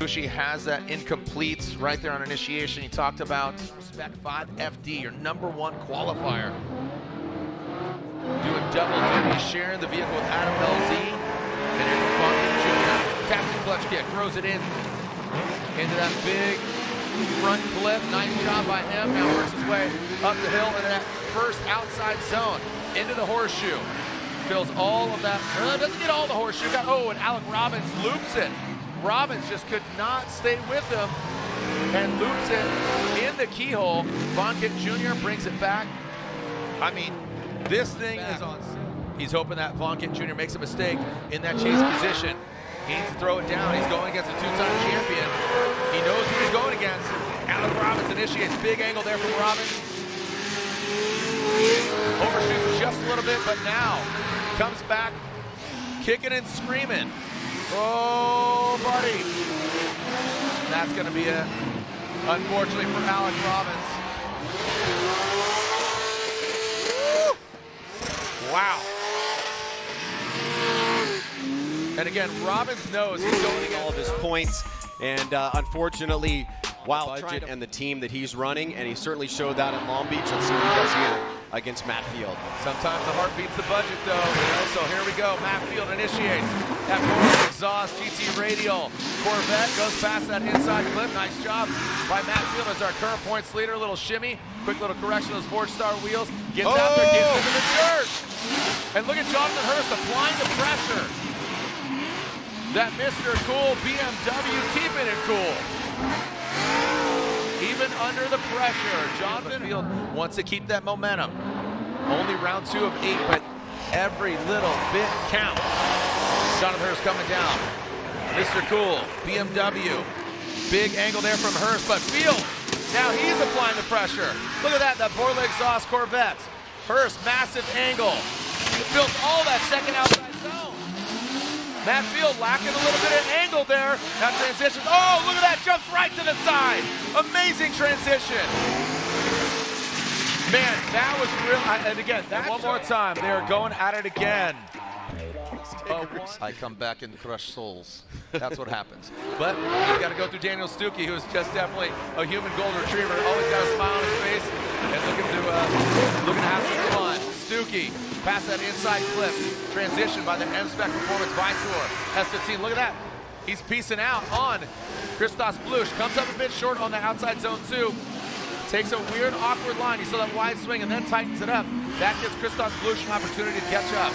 Bushi has that incomplete right there on initiation. He talked about Spec 5 FD, your #1 qualifier. Doing double duty, sharing the vehicle with Adam LZ. And here's Funky Jr. Captain clutch kick, throws it in into that big front clip. Nice job by him. Now works his way up the hill into that first outside zone. Into the horseshoe. Fills all of that. Doesn't get all the horseshoe. And Alec Robbins loops it. Robbins just could not stay with him and loops it in the keyhole. Vonkin Jr. brings it back. I mean, this thing is on. He's hoping that Vonkin Jr. makes a mistake in that chase position. He needs to throw it down. He's going against a two-time champion. He knows who he's going against. Alec Robbins initiates. Big angle there from Robbins. Overshoots just a little bit, but now comes back kicking and screaming. Oh, buddy. That's going to be it, unfortunately, for Alec Robbins. Wow. And again, Robbins knows he's going against all of his points, and unfortunately, while budget and the team that he's running, and he certainly showed that in Long Beach. Let's see what he does here against Matt Field. Sometimes the heart beats the budget, though. So here we go. Matt Field initiates that Borla exhaust GT radial. Corvette goes past that inside clip. Nice job by Matt Field as our current points leader. A little shimmy. Quick little correction of those four-star wheels. Gets out there, gets into the dirt. And look at Jonathan Hurst applying the pressure. That Mr. Cool BMW keeping it cool. Even under the pressure, Jonathan Field wants to keep that momentum. Only round 2 of 8, but every little bit counts. Jonathan Hurst coming down. Mr. Cool, BMW. Big angle there from Hurst, but Field, now he's applying the pressure. Look at that Borla exhaust Corvette. Hurst, massive angle. He built all that second outside zone. Matt Field lacking a little bit of angle there. That transition. Oh, look at that. Jumps right to the side. Amazing transition. Man, that was real. And again, one more time. They are going at it again. I come back and crush souls. That's what happens. But he's got to go through Daniel Stuckey, who is just definitely a human golden retriever. Always got a smile on his face and looking to have some fun. Stuckey. Past that inside clip, transition by the M-Spec Performance Vitor. S15, look at that. He's piecing out on Christos Blush. Comes up a bit short on the outside zone 2. Takes a weird, awkward line. He saw that wide swing and then tightens it up. That gives Christos Blush an opportunity to catch up.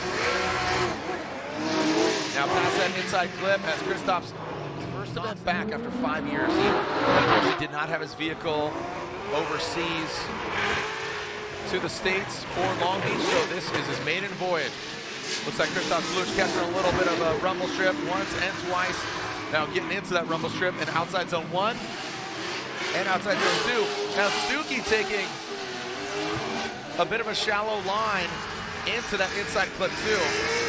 Now past that inside clip as Christos' first event back after 5 years. He unfortunately did not have his vehicle overseas to the States for Long Beach, so this is his maiden voyage. Looks like Christos Blush catching a little bit of a rumble strip once and twice. Now getting into that rumble strip in outside zone 1 and outside zone 2. Now Stuckey taking a bit of a shallow line into that inside clip 2.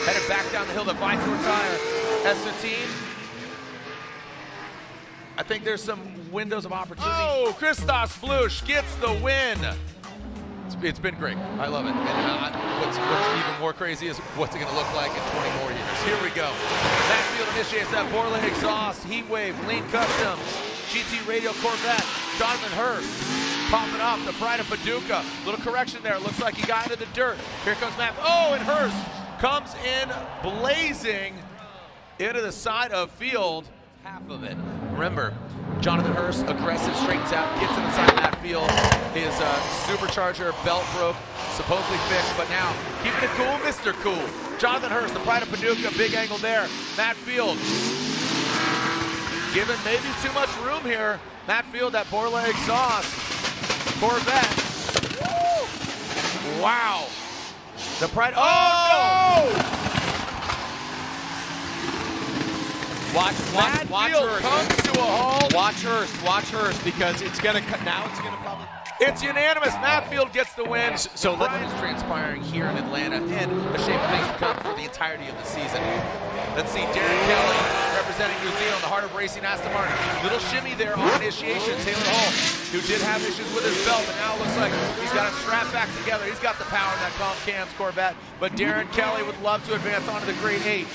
Headed back down the hill to Vitor tire. S15. I think there's some windows of opportunity. Oh, Christos Blush gets the win. It's been great. I love it. And what's even more crazy is what's it going to look like in 20 more years. Here we go. Matt Field initiates that Borla exhaust, Heatwave, Lean Customs, GT Radial Corvette, Jonathan Hurst popping off the Pride of Paducah. Little correction there. Looks like he got into the dirt. Here comes Matt. Oh, and Hurst comes in blazing into the side of Field. Half of it. Remember, Jonathan Hurst, aggressive, straightens out, gets inside Matt Field. His supercharger belt broke, supposedly fixed, but now keeping it cool, Mr. Cool. Jonathan Hurst, the Pride of Paducah, big angle there. Matt Field, given maybe too much room here. Matt Field, that Borla exhaust, Corvette. Woo! Wow. The Pride, oh no! Watch Hurst. Comes to a halt. Watch Hurst, because it's gonna probably. It's unanimous. Matt Field gets the win. So what is transpiring here in Atlanta, and a shame of things to come for the entirety of the season. Let's see, Darren Kelly representing New Zealand, the heart of racing Aston Martin. Little shimmy there on initiation. Taylor Hall, who did have issues with his belt, but now it looks like he's got it strapped back together. He's got the power in that Calm Cams Corvette, but Darren Kelly would love to advance onto the Grade 8.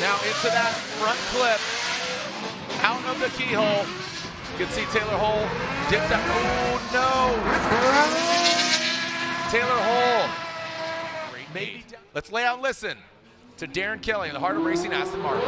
Now into that front clip. out of the keyhole. You can see Taylor Hole dips that. Oh no! Taylor Hole. Maybe. Let's lay out and listen to Darren Kelly in the heart of racing Aston Martin.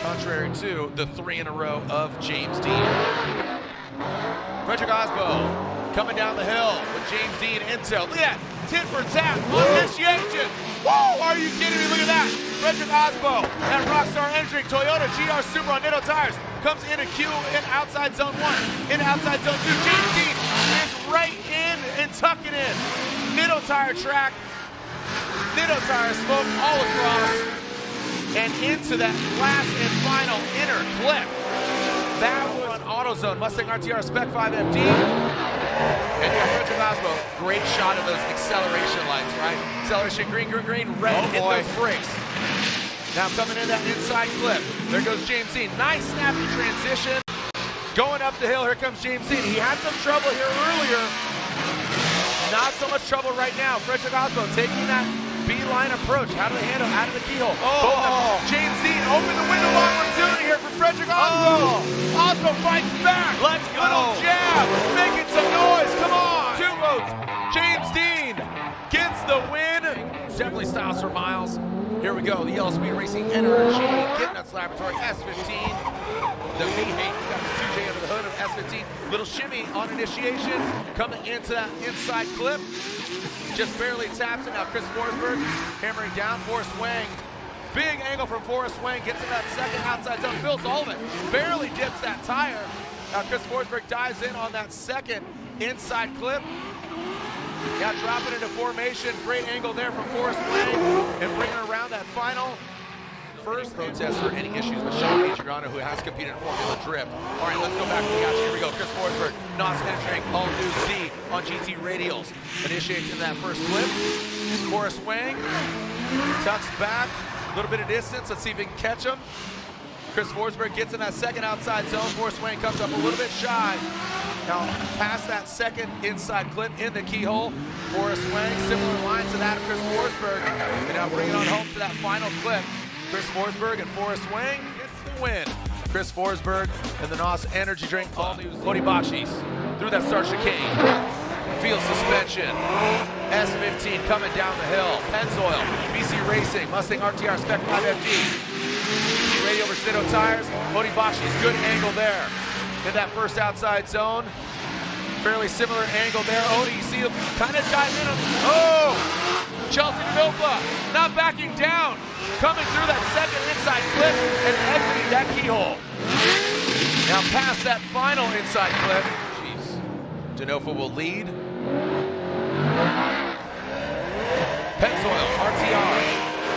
Contrary to the 3 in a row of James Dean. Frederick Osbo coming down the hill with James Dean intel. Look at that, tit for tat on initiation. Whoa, are you kidding me? Look at that. Frederick Osbo and Rockstar entering Toyota GR Supra on Nitto tires. Comes into Q in outside zone 1, in outside zone 2. James Dean is right in and tucking in. Nitto tire track. Nitto tire smoke all across. And into that last and final inner clip. That was on AutoZone, Mustang RTR Spec 5 FD. And Frederick Osbo, great shot of those acceleration lights, right? Acceleration green, green, green, red, hit those brakes. Now coming in that inside clip. There goes James Dean. Nice snappy transition. Going up the hill, here comes James Dean. He had some trouble here earlier. Not so much trouble right now. Frederick Osbo taking that beeline approach. How do they handle out of the keyhole? Oh, James Dean open the window of opportunity here for Frederick Osbo. Osbo fights back. Let's go. Little jab, making some noise. Come on. 2 votes. James Dean gets the win. Definitely styles for miles. Here we go. The Yellow Speed Racing Energy Kidnuts Laboratory S15. The V8's got the 2J under the hood of S15. Little shimmy on initiation. Coming into that inside clip. Just barely taps it. Now Chris Forsberg hammering down. Forrest Wang. Big angle from Forrest Wang. Gets in that second outside zone. Phil Sullivan barely dips that tire. Now Chris Forsberg dives in on that second inside clip. Now dropping into formation. Great angle there from Forrest Wang. And bringing around that final. First protest for any issues with Sean Adriano, who has competed in Formula Drift. All right, let's go back to the action. Here we go. Chris Forsberg, NOS entering all new Z on GT Radials. Initiates in that first clip. Forrest Wang tucks back, a little bit of distance. Let's see if he can catch him. Chris Forsberg gets in that second outside zone. Forrest Wang comes up a little bit shy. Now, past that second inside clip in the keyhole. Forrest Wang, similar lines to that of Chris Forsberg. And now bringing on home to that final clip. Chris Forsberg and Forrest Wang gets the win. Chris Forsberg and the NOS Energy Drink all news. Cody Bakshis through that start chicane. Field suspension. S15 coming down the hill. Pennzoil, BC Racing, Mustang RTR Spec 5 FD. BC Radio over Nitto tires. Cody Bakshis, good angle there. In that first outside zone. Fairly similar angle there. Odie, you see him kind of dive in on. Oh! Chelsea Denofa not backing down. Coming through that second inside clip and exiting that keyhole. Now past that final inside clip. Jeez. Denofa will lead. Pennzoil, RTR,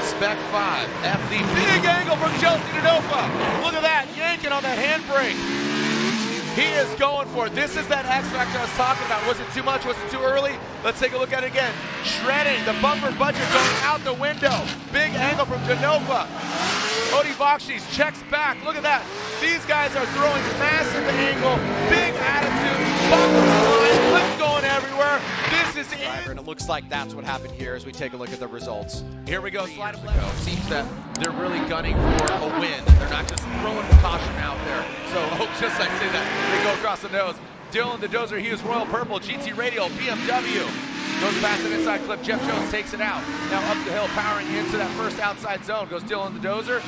Spec 5, FD. Big angle from Chelsea Denofa. Look at that, yanking on that handbrake. He is going for it. This is that X Factor I was talking about. Was it too much? Was it too early? Let's take a look at it again. Shredding, the bumper budget going out the window. Big angle from Denofa. Cody Bakshis checks back. Look at that. These guys are throwing massive angle, big attitude, bumper line, clips going everywhere. This is it. And it looks like that's what happened here as we take a look at the results. Here we go. Slide of left. Seems that they're really gunning for a win. They're not just throwing caution out there. So, just like I say that, they go across the nose. Dylan the Dozer Hughes, Royal Purple, GT Radial, BMW. Goes past an inside clip. Jeff Jones takes it out. Now up the hill, powering into that first outside zone. Goes Dylan the Dozer.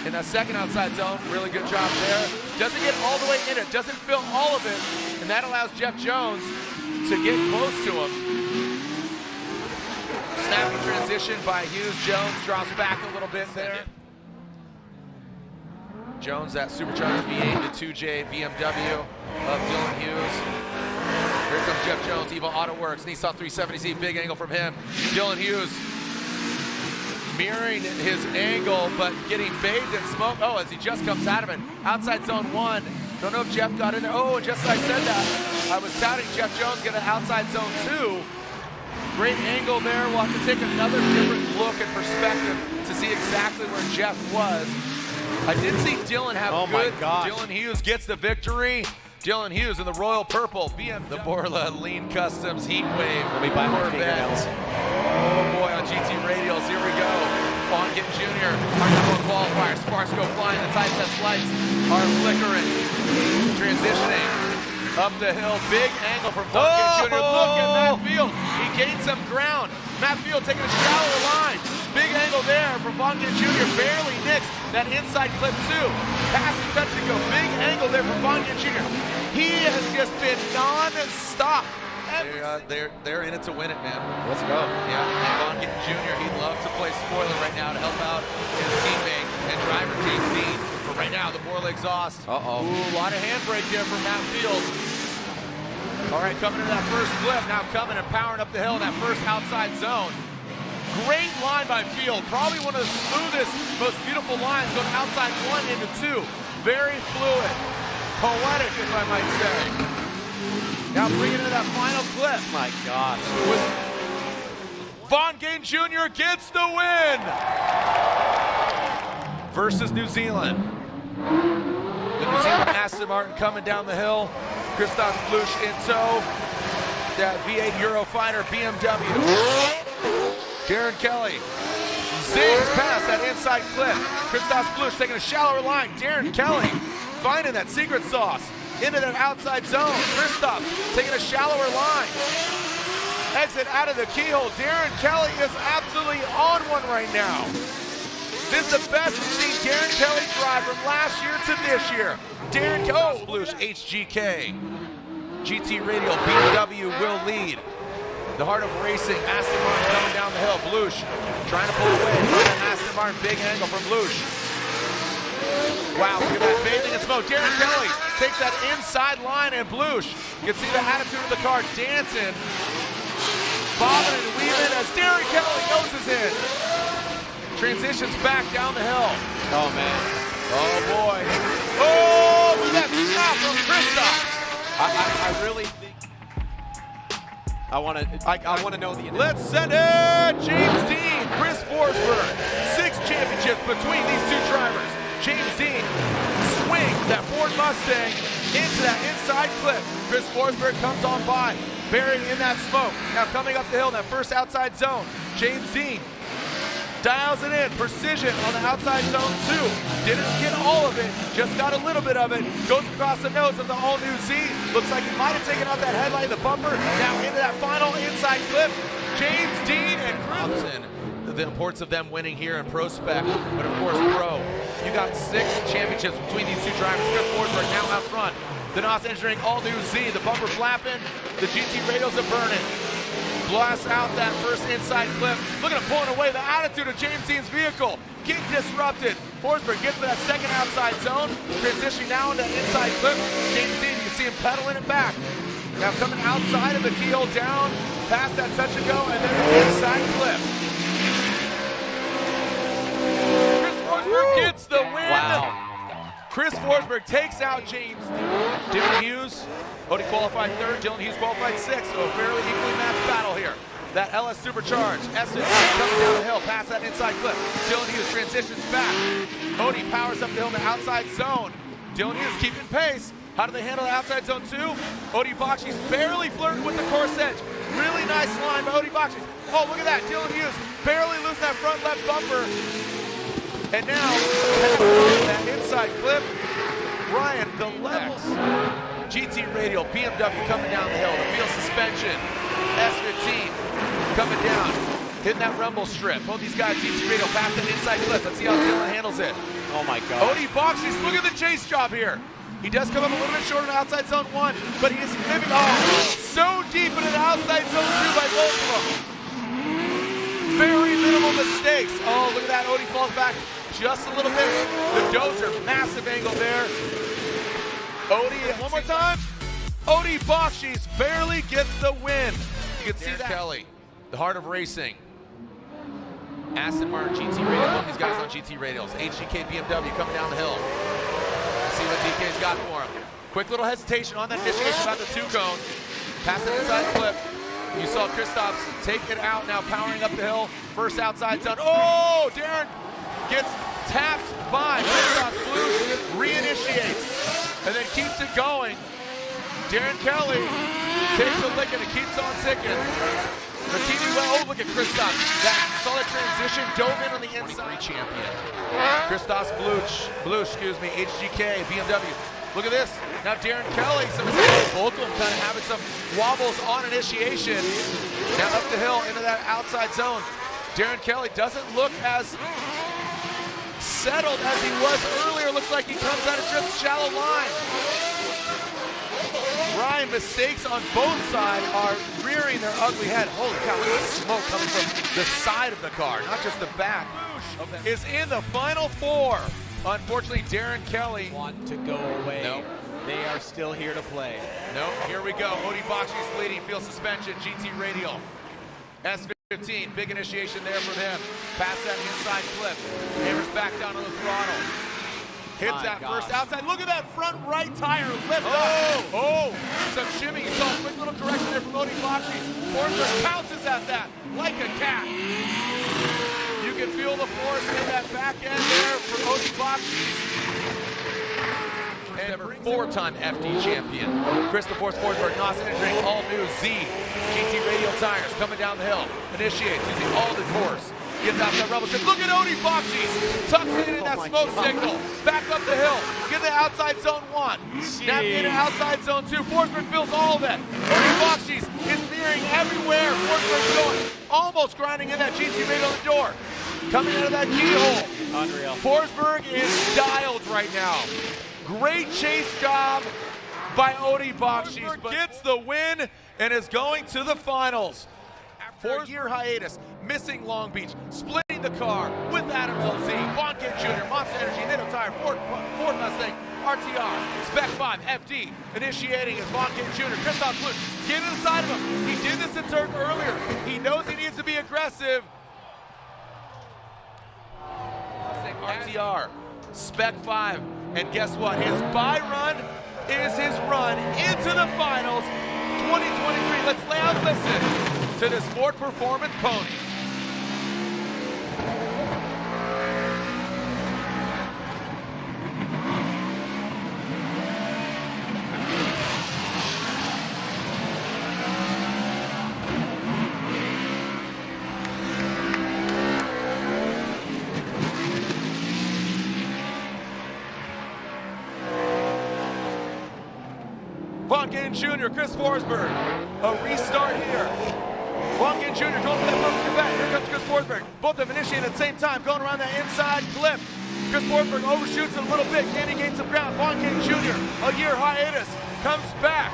In that second outside zone, really good job there. Doesn't get all the way in it, doesn't fill all of it, and that allows Jeff Jones to get close to him. Snappy transition by Hughes. Jones drops back a little bit there. Jones, that supercharged V8 to 2J BMW of Dylan Hughes. Here comes Jeff Jones, Evo Auto Works, Nissan 370Z, big angle from him. Dylan Hughes mirroring his angle, but getting bathed in smoke. Oh, as he just comes out of it. Outside zone 1, Don't know if Jeff got in there. Oh, just as I said that, I was touting Jeff Jones get an outside zone 2. Great angle there. We'll have to take another different look and perspective to see exactly where Jeff was. I did see Dylan have good. Dylan Hughes gets the victory. Dylan Hughes in the royal purple. The Borla Lean Customs Heat Wave. Let me buy my fingernails. Oh boy, on GT Radials, here we go. Vaughn Gittin Jr., our number 1 qualifier. Sparks go flying, the tight test lights are flickering. Transitioning up the hill, big angle from Vaughn Gittin Jr. Look at Matt Field, he gained some ground. Matt Field taking a shallow line. Big angle there from Vaughn Gittin Jr. Barely nicks that inside clip 2. Pass and touch and go. Big angle there from Vaughn Gittin Jr. He has just been non-stop. They're in it to win it, man. Let's go. Yeah, and Vaughn Gittin Jr., he'd love to play spoiler right now to help out his teammate and driver James Dean. But right now, the Borla exhaust. Uh-oh. Ooh, a lot of handbrake there from Matt Field. All right, coming into that first clip, now coming and powering up the hill in that first outside zone. Great line by Field. Probably one of the smoothest, most beautiful lines going outside 1 into 2. Very fluid. Poetic, if I might say. Now bringing into that final clip. My gosh. Vaughn Gittin Jr. gets the win. Versus New Zealand. The New Zealand Aston Martin coming down the hill. Christoph Blusch in tow. That V8 Eurofighter BMW. Darren Kelly zings past that inside clip. Christoph Blusch taking a shallower line. Darren Kelly finding that secret sauce into that outside zone. Christoph taking a shallower line. Exit out of the keyhole. Darren Kelly is absolutely on one right now. This is the best we've seen Darren Kelly drive from last year to this year. Darren Kelly, Blusch HGK. GT Radial BMW will lead. The heart of racing, Aston Martin coming down the hill. Blusch trying to pull away from Aston Martin. Big angle from Blusch. Wow, look at that bathing in smoke. Darren Kelly takes that inside line, and Blusch, you can see the attitude of the car dancing, bobbing and weaving as Darren Kelly noses in. Transitions back down the hill. Oh, man. Oh, boy. Oh, look at that snap from Christoph. I really think I want to know the. Let's send it. James Dean, Chris Forsberg. 6 championships between these 2 drivers. James Dean swings that Ford Mustang into that inside clip. Chris Forsberg comes on by, buried in that smoke. Now coming up the hill in that first outside zone. James Dean dials it in, precision on the outside zone 2. Didn't get all of it, just got a little bit of it. Goes across the nose of the all-new Z. Looks like he might have taken out that headlight, the bumper. Now into that final inside clip. James Dean and Chris. The importance of them winning here in Pro Spec, but of course Pro. You got 6 championships between these 2 drivers. Chris Forsberg now out front. The NOS Engineering all-new Z, the bumper flapping, the GT Radials are burning. Blasts out that first inside clip. Look at him pulling away. The attitude of James Dean's vehicle. Getting disrupted. Forsberg gets to that second outside zone. Transitioning now into that inside clip. James Dean, you can see him pedaling it back. Now coming outside of the keyhole down, past that touch and go, and then the inside clip. Chris Forsberg gets the win. Wow. Chris Forsberg takes out James Dean. Dylan Hughes. Odie qualified 3rd, Dylan Hughes qualified 6th, so a fairly equally matched battle here. That LS Supercharged, Essence coming down the hill, past that inside clip. Dylan Hughes transitions back. Odie powers up the hill in the outside zone. Dylan Hughes keeping pace. How do they handle the outside zone 2? Odie Bakshi's barely flirting with the course edge. Really nice line by Odie Bakshi. Oh, look at that, Dylan Hughes barely losing that front left bumper. And now, that inside clip, Ryan, the levels. GT Radial, BMW coming down the hill, the field suspension, S15 coming down, hitting that rumble strip. Both these guys, GT Radial, past that inside clip. Let's see how Dylan handles it. Oh my God. Odie Bakshi, look at the chase job here. He does come up a little bit short on outside zone 1, but he is living so deep into the outside zone 2 by both of them. Very minimal mistakes. Oh, look at that, Odie falls back just a little bit. The dozer, massive angle there. Odie, one more time. Odie Bakshi barely gets the win. You can see that. Kelly, the heart of racing. Aston Martin GT Radial, both these guys on GT Radials. HGK BMW coming down the hill. See what DK's he's got for him. Quick little hesitation on that initiation about the 2-cone. Pass it inside clip. You saw Kristaps take it out, now powering up the hill. First outside zone. Oh, Darren gets tapped by Kristaps. Blue reinitiates and then keeps it going. Darren Kelly takes a lick and it keeps on ticking. Oh, look at Kristaps. Saw that transition, dove in on the inside. Champion. Kristaps Blush, HGK, BMW. Look at this. Now Darren Kelly, Volcom kind of having some wobbles on initiation. Now up the hill into that outside zone. Darren Kelly doesn't look as settled as he was earlier. Looks like he comes out of just shallow line. Ryan, mistakes on both sides are rearing their ugly head. Holy cow, look at the smoke coming from the side of the car, not just the back. Is in the Final Four. Unfortunately, Darren Kelly want to go away. No. They are still here to play. No, here we go. Odi Bakshi's leading, field suspension, GT radial. S15, big initiation there from him. Pass that inside clip. Hammers back down on the throttle. Hits that first outside. Look at that front right tire lift up. Oh, some shimmy. You saw a quick little correction there from Odi Bakshi. Forsberg pounces at that like a cat. You can feel the force in that back end there for Odi Bakshi. And 4-time FD champion. Christopher Forsberg, NOS entering all new Z GT radial tires coming down the hill. Initiates using all the course. Gets out that rebel ship. Look at Odi Bakshi. Tucks in that smoke signal. Back up the hill. Get the outside zone 1. Navigating outside zone 2. Forsberg fills all of it. Odi Bakshi is veering everywhere. Forsberg's going. Almost grinding in that GT radial the door. Coming out of that keyhole. Unreal. Forsberg is dialed right now. Great chase job by Odi Bakshi. Gets the win and is going to the finals. After a year hiatus, missing Long Beach, splitting the car with Adam LZ, Vaughn Ginn Jr., Monster Energy, Nitto Tire, Ford Mustang, RTR, Spec 5, FD, initiating is Vaughn Ginn Jr., Kristaps Blush, get inside of him. He did this in turn earlier. He knows he needs to be aggressive. RTR, Spec 5, and guess what? His bye run is his run into the finals 2023. Let's lay out and listen to this Ford Performance pony. Vaughn Ginn Jr., Chris Forsberg, a restart here. Vaughn Ginn Jr. going for that perfect event. Here comes Chris Forsberg. Both of them initiating at the same time, going around that inside clip. Chris Forsberg overshoots it a little bit. Can he gain some ground? Vaughn Ginn Jr., a year hiatus, comes back.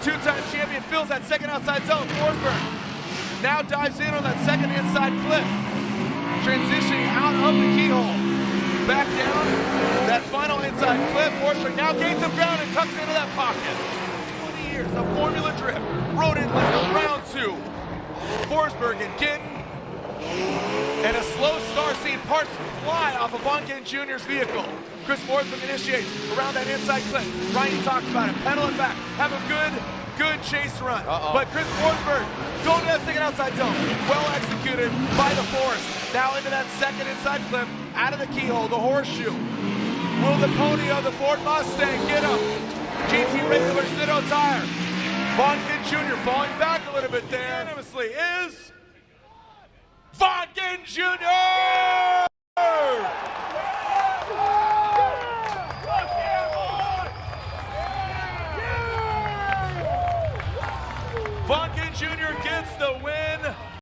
Two-time champion fills that second outside zone. Forsberg now dives in on that second inside clip. Transitioning out of the keyhole. Back down, that final inside clip. Forsberg now gains some ground and tucks into that pocket. 20 years of Formula Drift. Road Atlanta, round 2. Forsberg and Ginn. And a slow start, seeing parts fly off of Vaughn Ginn Jr.'s vehicle. Chris Forsberg initiates around that inside clip. Ryan talked about it, pedaling back. Have a good chase run. But Chris Forsberg going to that second outside zone. Well executed by the Force. Now into that second inside clip, out of the keyhole, the horseshoe. Will the pony of the Ford Mustang get him? GT Regular Nitto Tire. Vaughn Ginn Jr. falling back a little bit there. Unanimously is Vaughn Ginn Jr. Vaughn Ginn Jr. gets the win.